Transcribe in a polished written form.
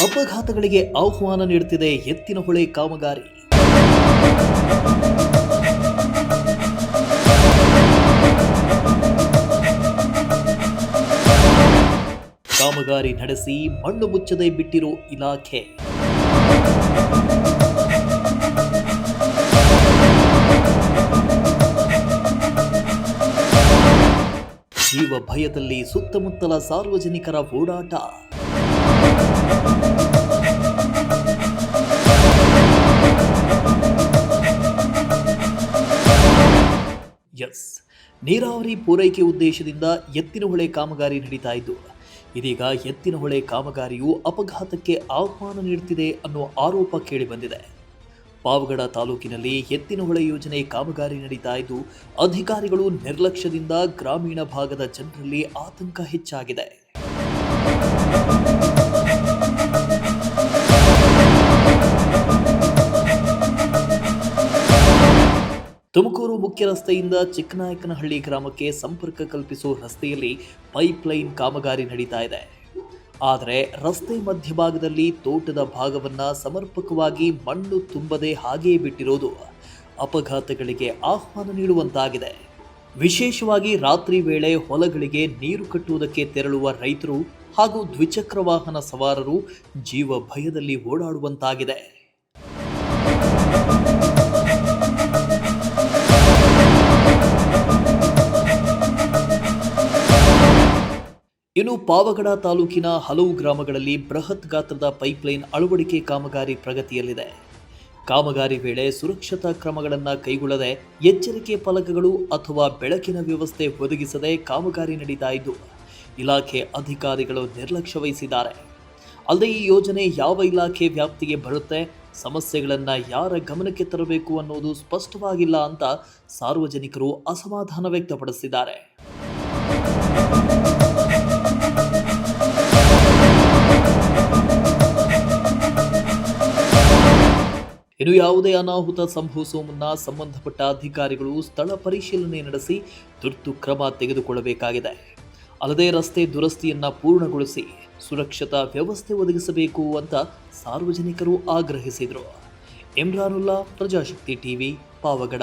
ಅಪಘಾತಗಳಿಗೆ ಆಹ್ವಾನ ನೀಡುತ್ತಿದೆ ಎತ್ತಿನಹೊಳೆ ಕಾಮಗಾರಿ. ಕಾಮಗಾರಿ ನಡೆಸಿ ಮಣ್ಣು ಮುಚ್ಚದೆ ಬಿಟ್ಟಿರೋ ಇಲಾಖೆ. ಜೀವ ಭಯದಲ್ಲಿ ಸುತ್ತಮುತ್ತಲ ಸಾರ್ವಜನಿಕರ ಓಡಾಟ. ನೀರಾವರಿ ಪೂರೈಕೆ ಉದ್ದೇಶದಿಂದ ಎತ್ತಿನಹೊಳೆ ಕಾಮಗಾರಿ ನಡೀತಾ ಇದ್ದು, ಇದೀಗ ಎತ್ತಿನಹೊಳೆ ಕಾಮಗಾರಿಯು ಅಪಘಾತಕ್ಕೆ ಆಹ್ವಾನ ನೀಡುತ್ತಿದೆ ಅನ್ನೋ ಆರೋಪ ಕೇಳಿಬಂದಿದೆ. ಪಾವಗಡ ತಾಲೂಕಿನಲ್ಲಿ ಎತ್ತಿನಹೊಳೆ ಯೋಜನೆ ಕಾಮಗಾರಿ ನಡೀತಾ ಇದ್ದು, ಅಧಿಕಾರಿಗಳು ನಿರ್ಲಕ್ಷ್ಯದಿಂದ ಗ್ರಾಮೀಣ ಭಾಗದ ಜನರಲ್ಲಿ ಆತಂಕ ಹೆಚ್ಚಾಗಿದೆ. ತುಮಕೂರು ಮುಖ್ಯ ರಸ್ತೆಯಿಂದ ಚಿಕ್ಕನಾಯಕನಹಳ್ಳಿ ಗ್ರಾಮಕ್ಕೆ ಸಂಪರ್ಕ ಕಲ್ಪಿಸುವ ರಸ್ತೆಯಲ್ಲಿ ಪೈಪ್ಲೈನ್ ಕಾಮಗಾರಿ ನಡೀತಾ ಇದೆ. ಆದರೆ ರಸ್ತೆ ಮಧ್ಯಭಾಗದಲ್ಲಿ ತೋಟದ ಭಾಗವನ್ನು ಸಮರ್ಪಕವಾಗಿ ಮಣ್ಣು ತುಂಬದೆ ಹಾಗೆಯೇ ಬಿಟ್ಟಿರೋದು ಅಪಘಾತಗಳಿಗೆ ಆಹ್ವಾನ ನೀಡುವಂತಾಗಿದೆ. ವಿಶೇಷವಾಗಿ ರಾತ್ರಿ ವೇಳೆ ಹೊಲಗಳಿಗೆ ನೀರು ಕಟ್ಟುವುದಕ್ಕೆ ತೆರಳುವ ರೈತರು ಹಾಗೂ ದ್ವಿಚಕ್ರ ವಾಹನ ಸವಾರರು ಜೀವ ಭಯದಲ್ಲಿ ಓಡಾಡುವಂತಾಗಿದೆ. ಇನ್ನು ಪಾವಗಡ ತಾಲೂಕಿನ ಹಲವು ಗ್ರಾಮಗಳಲ್ಲಿ ಬೃಹತ್ ಗಾತ್ರದ ಪೈಪ್ಲೈನ್ ಅಳವಡಿಕೆ ಕಾಮಗಾರಿ ಪ್ರಗತಿಯಲ್ಲಿದೆ. ಕಾಮಗಾರಿ ವೇಳೆ ಸುರಕ್ಷತಾ ಕ್ರಮಗಳನ್ನು ಕೈಗೊಳ್ಳದೆ ಎಚ್ಚರಿಕೆ ಫಲಕಗಳು ಅಥವಾ ಬೆಳಕಿನ ವ್ಯವಸ್ಥೆ ಒದಗಿಸದೆ ಕಾಮಗಾರಿ ನಡೀತಾ ಇದ್ದು, ಇಲಾಖೆ ಅಧಿಕಾರಿಗಳು ನಿರ್ಲಕ್ಷ್ಯ ವಹಿಸಿದ್ದಾರೆ. ಅಲ್ಲದೆ ಈ ಯೋಜನೆ ಯಾವ ಇಲಾಖೆ ವ್ಯಾಪ್ತಿಗೆ ಬರುತ್ತೆ, ಸಮಸ್ಯೆಗಳನ್ನು ಯಾರ ಗಮನಕ್ಕೆ ತರಬೇಕು ಅನ್ನೋದು ಸ್ಪಷ್ಟವಾಗಿಲ್ಲ ಅಂತ ಸಾರ್ವಜನಿಕರು ಅಸಮಾಧಾನ ವ್ಯಕ್ತಪಡಿಸಿದ್ದಾರೆ. ಇನ್ನು ಯಾವುದೇ ಅನಾಹುತ ಸಂಭವಿಸುವ ಮುನ್ನ ಸಂಬಂಧಪಟ್ಟ ಅಧಿಕಾರಿಗಳು ಸ್ಥಳ ಪರಿಶೀಲನೆ ನಡೆಸಿ ತುರ್ತು ಕ್ರಮ ತೆಗೆದುಕೊಳ್ಳಬೇಕಾಗಿದೆ. ಅಲ್ಲದೆ ರಸ್ತೆ ದುರಸ್ತಿಯನ್ನು ಪೂರ್ಣಗೊಳಿಸಿ ಸುರಕ್ಷತಾ ವ್ಯವಸ್ಥೆ ಒದಗಿಸಬೇಕು ಅಂತ ಸಾರ್ವಜನಿಕರು ಆಗ್ರಹಿಸಿದರು. ಇಮ್ರಾನುಲ್ಲಾ, ಪ್ರಜಾಶಕ್ತಿ ಟಿವಿ, ಪಾವಗಡ.